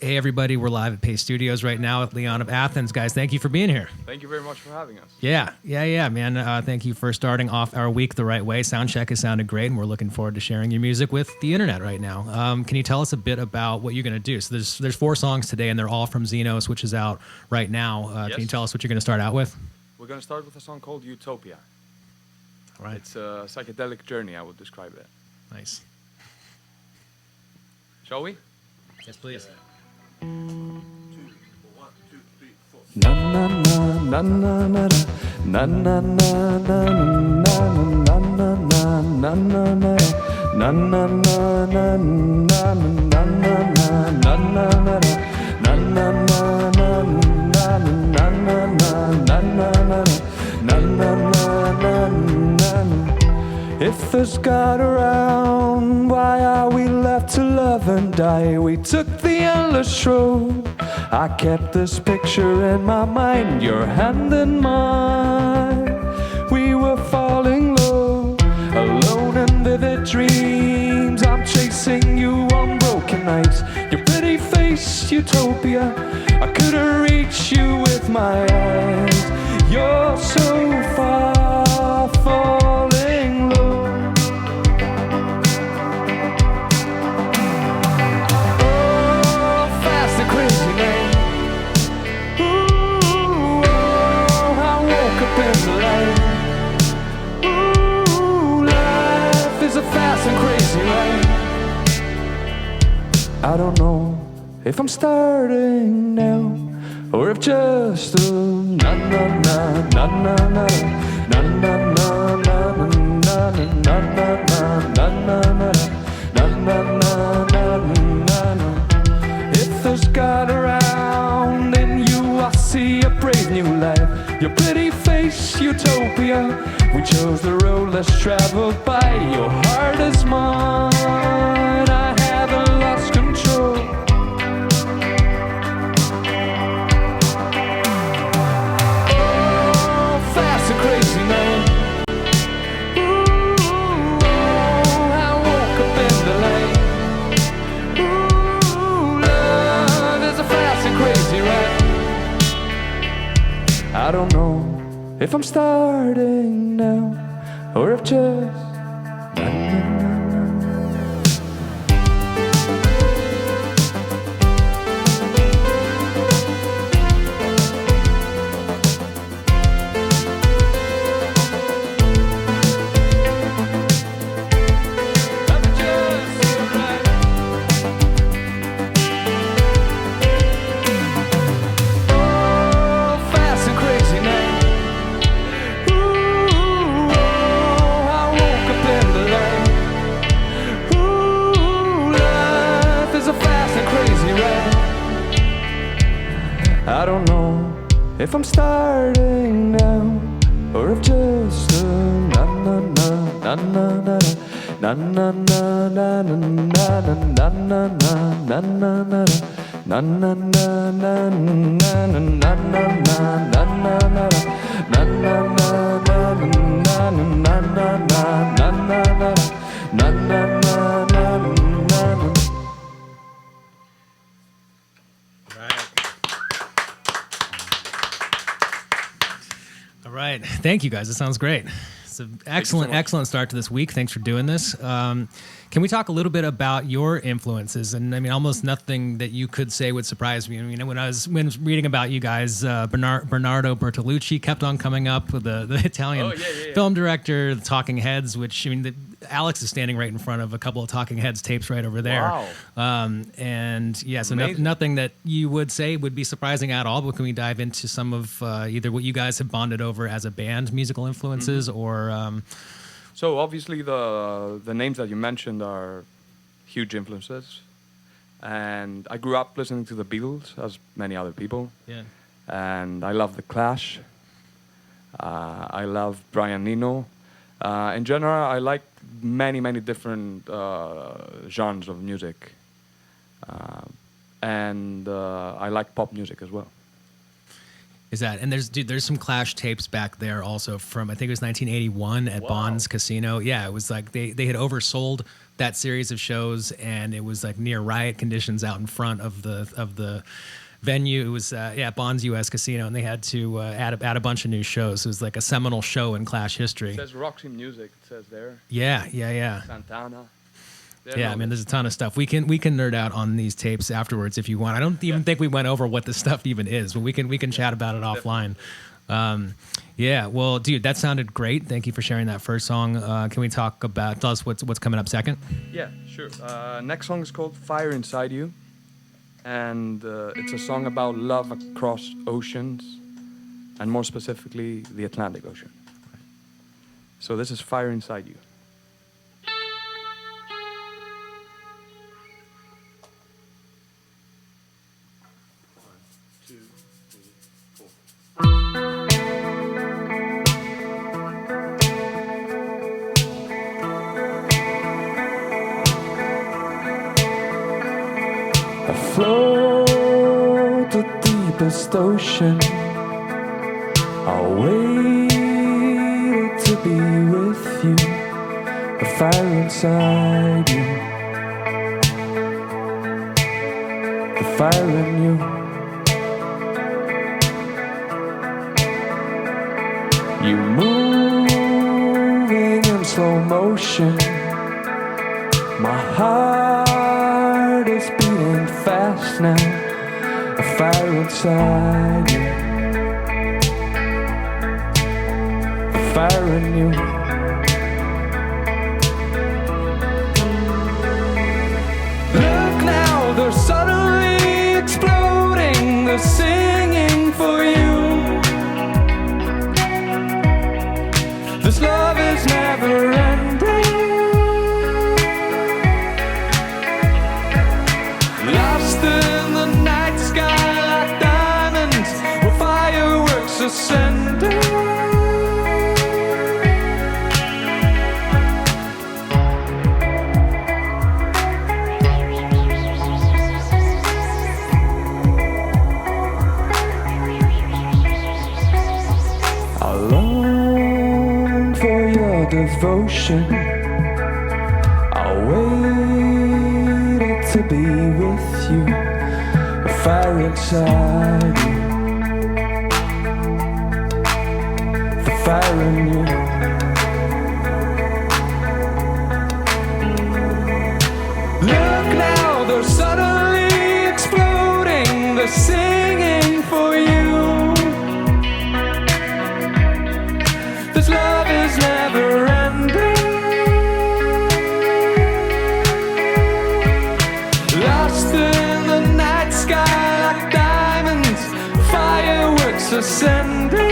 Hey, everybody, we're live at Paste Studios right now with Leon of Athens. Guys, thank you for being here. Thank you very much for having us. Yeah, man. Thank you for starting off our week the right way. Soundcheck has sounded great, and we're looking forward to sharing your music with the internet right now. Can you tell us a bit about what you're going to do? So there's 4 songs today, and they're all from Xenos, which is out right now. Yes. Can you tell us what you're going to start out with? We're going to start with a song called Utopia. All right. It's a psychedelic journey, I would describe it. Nice. Shall we? Yes, please. Na na na na na na na na na na na na na. If there's God around, why are we left to love and die? We took the endless road. I kept this picture in my mind, your hand in mine. We were falling low, alone in vivid dreams. I'm chasing you on broken nights. Your pretty face, Utopia. I couldn't reach you with my eyes. You're so far, falling low. I don't know if I'm starting now or if just a na na na na na na na na na na na na na. If there's God around in you, I see a brave new life. Your pretty face, Utopia. We chose the road less traveled by. Your heart is mine. I haven't lost control. Oh, fast and crazy night. Ooh, I woke up in the light. Ooh, love is a fast and crazy ride. I don't know if I'm starting now or if just I don't know if I'm starting now or if just a na na na na na na na na na na na na na na na na All right. Thank you, guys. It sounds great. It's an excellent start to this week. Thanks for doing this. Can we talk a little bit about your influences? And I mean, almost nothing that you could say would surprise me. I mean, when I was reading about you guys, Bernardo Bertolucci kept on coming up with the Italian film director, the Talking Heads, which, I mean, Alex is standing right in front of a couple of Talking Heads tapes right over there. Wow. And yeah, so nothing that you would say would be surprising at all, but can we dive into some of either what you guys have bonded over as a band, musical influences, or... So obviously the names that you mentioned are huge influences. And I grew up listening to the Beatles, as many other people. Yeah. And I love The Clash. I love Brian Eno. In general, I like many different genres of music. And I like pop music as well. Is that, and there's some Clash tapes back there also from, I think it was 1981 at Bond's Casino. Yeah, it was like they had oversold that series of shows, and it was like near riot conditions out in front of the venue. It was Bond's U.S. Casino, and they had to add a bunch of new shows. It was like a seminal show in Clash history. It says Roxy Music. It says there. Yeah. Santana. Yeah, I mean, there's a ton of stuff. We can nerd out on these tapes afterwards if you want. I don't even think we went over what this stuff even is, but we can chat about it offline. Well, dude, that sounded great. Thank you for sharing that first song. Can we tell us what's coming up second? Yeah, sure. Next song is called Fire Inside You, and it's a song about love across oceans, and more specifically, the Atlantic Ocean. So this is Fire Inside You. Float the deepest ocean. I waited to be with you. The fire inside you. The fire in you. You moving in slow motion. My heart is beating fast now. A fire inside you. A fire in you. Look now, they're suddenly exploding. They're singing for you. This love is never ending. In the night sky like diamonds, with fireworks ascending. I long for your devotion. I waited to be with you. A fire inside you. The fire in you. Look now, they're suddenly exploding. They're singing for you. This love is never ending. Lost in the night sky like diamonds, fireworks ascending.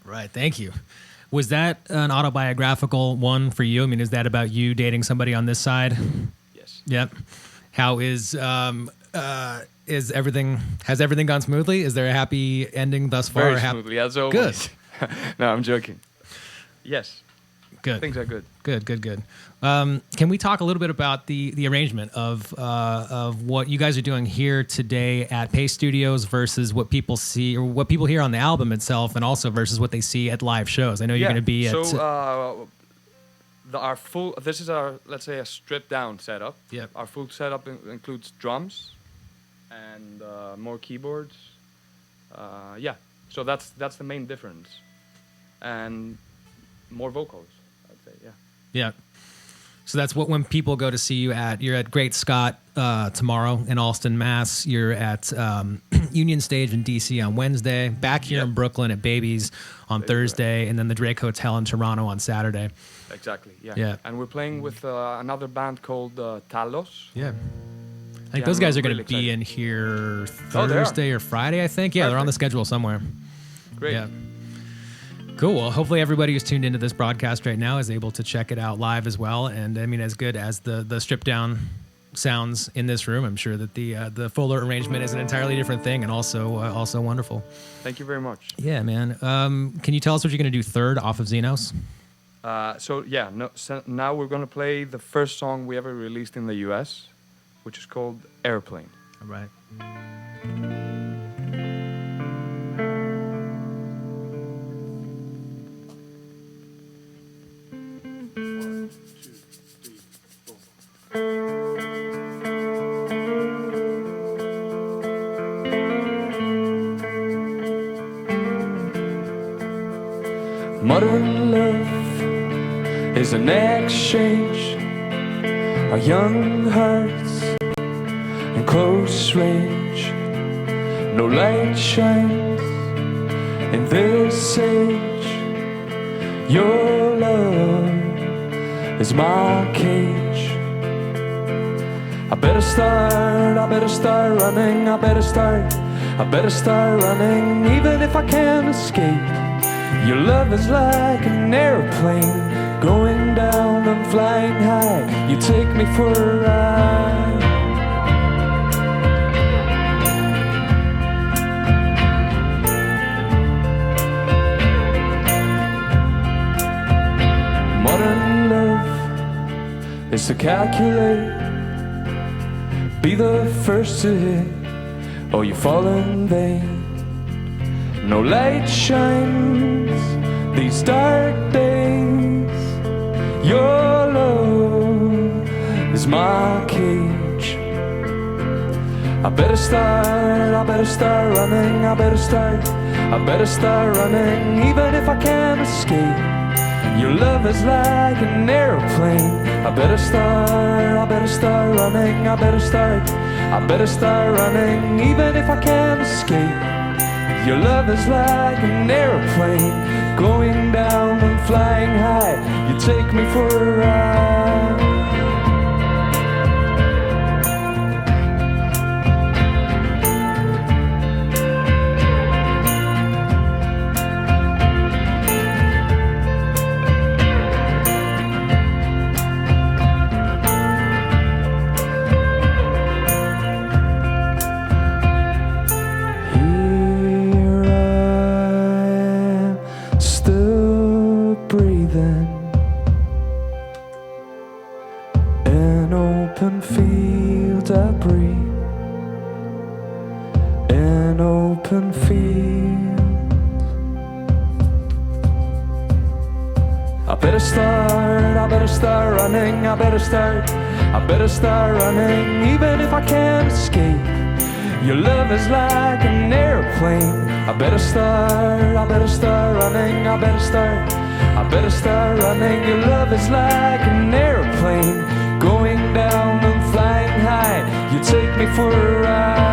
Right, thank you. Was that an autobiographical one for you? I mean, is that about you dating somebody on this side? Yes. Yep. How is everything? Has everything gone smoothly? Is there a happy ending thus far? Very smoothly, as always. Good. No, I'm joking. Yes. Good. Things are good. Good. Can we talk a little bit about the arrangement of what you guys are doing here today at Paste Studios versus what people see or what people hear on the album itself, and also versus what they see at live shows? I know you're going to be at. So our full. This is our, let's say, a stripped down setup. Yep. Our full setup includes drums and more keyboards. So that's the main difference, and more vocals. I'd say, yeah. Yeah. So that's what when people go to see you you're at Great Scott tomorrow in Allston, Mass. You're at Union Stage in DC on Wednesday. Back here in Brooklyn at Babies on Thursday, and then the Drake Hotel in Toronto on Saturday. Exactly. Yeah. Yeah. And we're playing with another band called Talos. Yeah. think those guys are going to be in here Thursday or Friday, I think. Yeah, they're on the schedule somewhere. Great. Yeah. Cool. Well, hopefully everybody who's tuned into this broadcast right now is able to check it out live as well. And I mean, as good as the stripped down sounds in this room, I'm sure that the fuller arrangement is an entirely different thing and also wonderful. Thank you very much. Yeah, man. Can you tell us what you're going to do third off of Xenos? So now we're going to play the first song we ever released in the US, which is called Aeroplane. All right. Modern love is an exchange, our young hearts in close range. No light shines in this age. Your love is my cage. I better start running, I better start running, even if I can't escape. Your love is like an airplane, going down and flying high. You take me for a ride. Modern love is to calculate, be the first to hit, or you fall in vain. No light shines these dark days. Your love is my cage. I better start running, I better start running, even if I can't escape. Your love is like an airplane. I better start running, I better start running, even if I can't escape. Your love is like an airplane, going down and flying high. You take me for a ride. Open field I breathe, an open field. I better start running, I better start running, even if I can't escape. Your love is like an airplane. I better start running, I better start running. Your love is like an airplane, going down and flying high. You take me for a ride.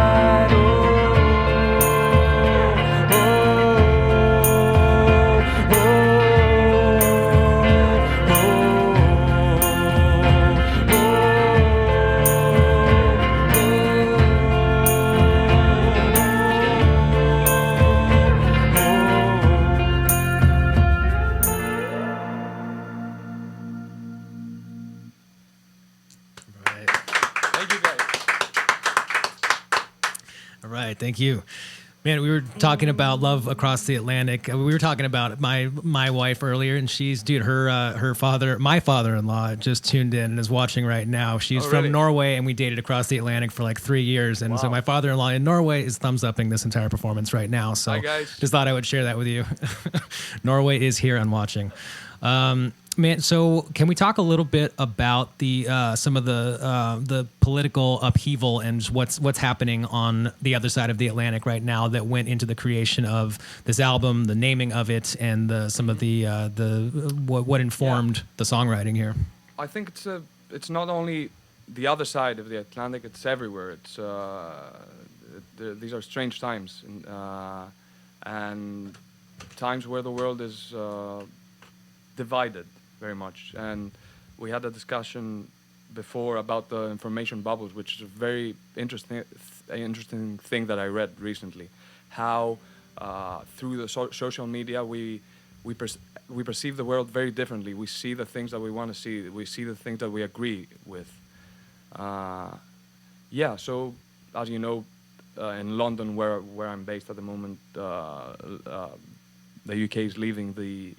Thank you. Man, we were talking about love across the Atlantic. We were talking about my wife earlier, and she's, dude, my father-in-law just tuned in and is watching right now. She's from Norway, and we dated across the Atlantic for like 3 years. And so my father-in-law in Norway is thumbs-upping this entire performance right now. So hi, guys. Just thought I would share that with you. Norway is here and watching. Man, so can we talk a little bit about the some of the political upheaval and what's happening on the other side of the Atlantic right now that went into the creation of this album, the naming of it, and some of the what informed the songwriting here? I think it's not only the other side of the Atlantic; it's everywhere. It's these are strange times, and times where the world is divided very much. And we had a discussion before about the information bubbles, which is a very interesting thing that I read recently. How through the social media we perceive the world very differently. We see the things that we want to see. We see the things that we agree with. Yeah. So as you know, in London, where I'm based at the moment, the UK is leaving the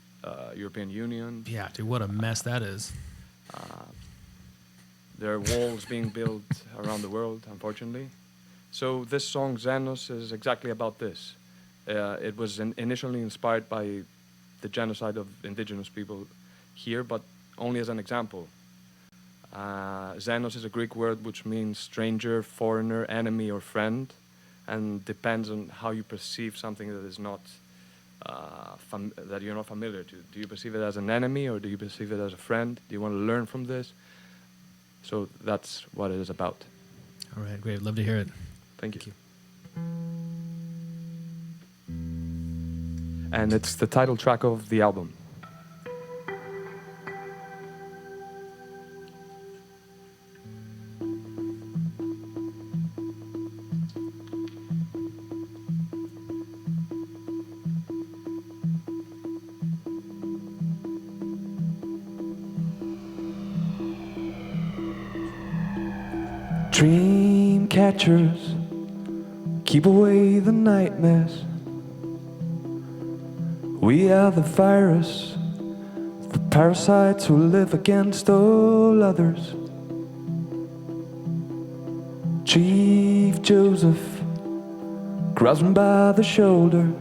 European Union. Yeah, dude, what a mess that is. There are walls being built around the world, unfortunately. So this song, Xenos, is exactly about this. It was initially inspired by the genocide of indigenous people here, but only as an example. Xenos is a Greek word which means stranger, foreigner, enemy, or friend, and depends on how you perceive something that is not that you're not familiar to. Do you perceive it as an enemy, or do you perceive it as a friend? Do you want to learn from this? So that's what it is about. All right, great. Love to hear it. Thank you. And it's the title track of the album. Dream catchers, keep away the nightmares. We are the virus, the parasites who live against all others. Chief Joseph grabs me by the shoulder.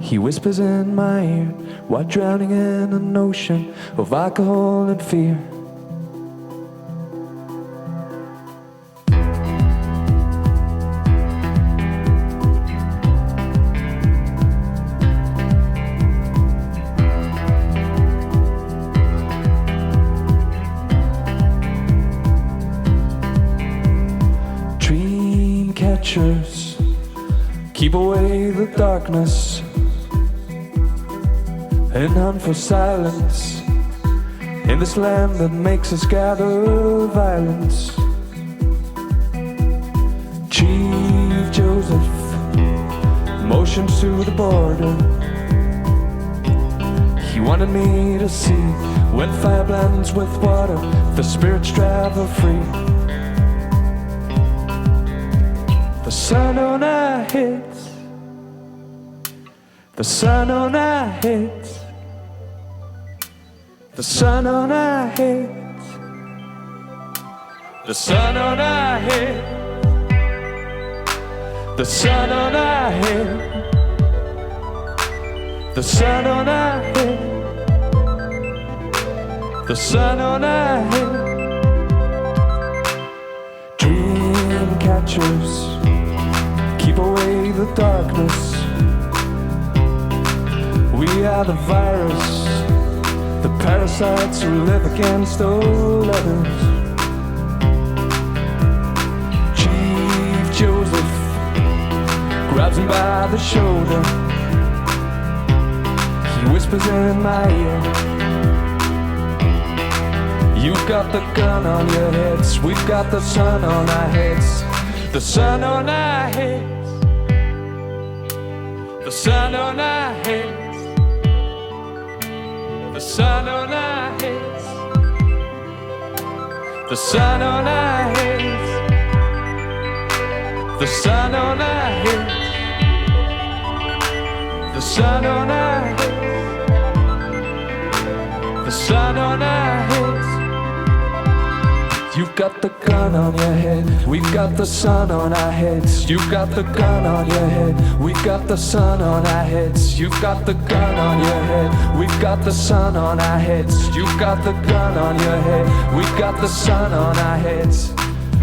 He whispers in my ear while drowning in an ocean of alcohol and fear. Keep away the darkness and hunt for silence in this land that makes us gather violence. Chief Joseph motions to the border. He wanted me to see when fire blends with water, the spirits travel free. The sun on our heads, the sun on our heads, the sun on our heads, the sun on our heads, the sun on our heads, the sun on our heads, the sun on our heads. Dream catchers, keep away the darkness. We are the virus, the parasites who live against all others. Chief Joseph grabs me by the shoulder. He whispers in my ear, you've got the gun on your heads, we've got the sun on our heads. The sun on our heads, the sun on our heads, the sun on our heads, the sun on our heads, the sun on our heads, the sun on our heads, the sun on our heads. You've got the gun on your head, we've got the sun on our heads. You've got the gun on your head, we've got the sun on our heads. You've got the gun on your head, we've got the sun on our heads. You've got the gun on your head, we've got the sun on our heads.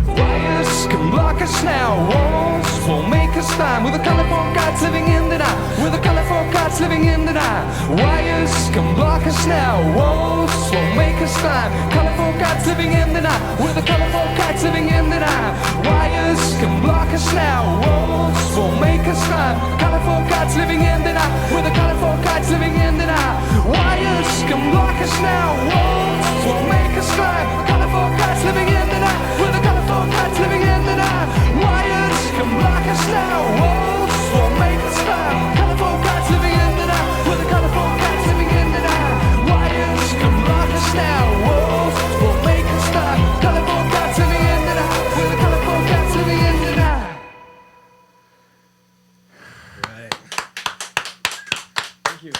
Wires can block us now, walls won't make us climb. We're the colorful gods living in the night, we're the colorful gods living in the night. Wires can block us now, walls won't make us climb. Colorful gods living in the night, we're the colorful gods living in the night. Wires can block us now, walls won't make us climb. Colorful gods living in the night, we're the colorful gods living in the night. Wires can block us now, walls won't make us sky. Colorful cats living in the night. We're the colorful cats living in the night. Wires come block us now. Walls won't make us bow. Colorful cats living in the night. We're the colorful cats living in the night. Wires come block us now. Walls won't make us bow. Colorful cats living in the night. We're the colorful cats living in the night. Thank you.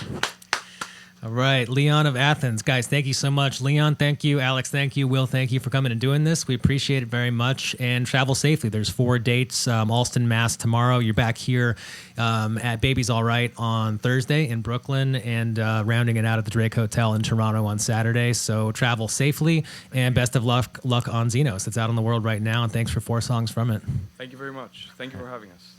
All right, Leon of Athens. Guys, thank you so much. Leon, thank you. Alex, thank you. Will, thank you for coming and doing this. We appreciate it very much. And travel safely. There's 4 dates. Alston, Mass tomorrow. You're back here at Baby's All Right on Thursday in Brooklyn, and rounding it out at the Drake Hotel in Toronto on Saturday. So travel safely, and best of luck on Xenos. It's out in the world right now, and thanks for 4 songs from it. Thank you very much. Thank you for having us.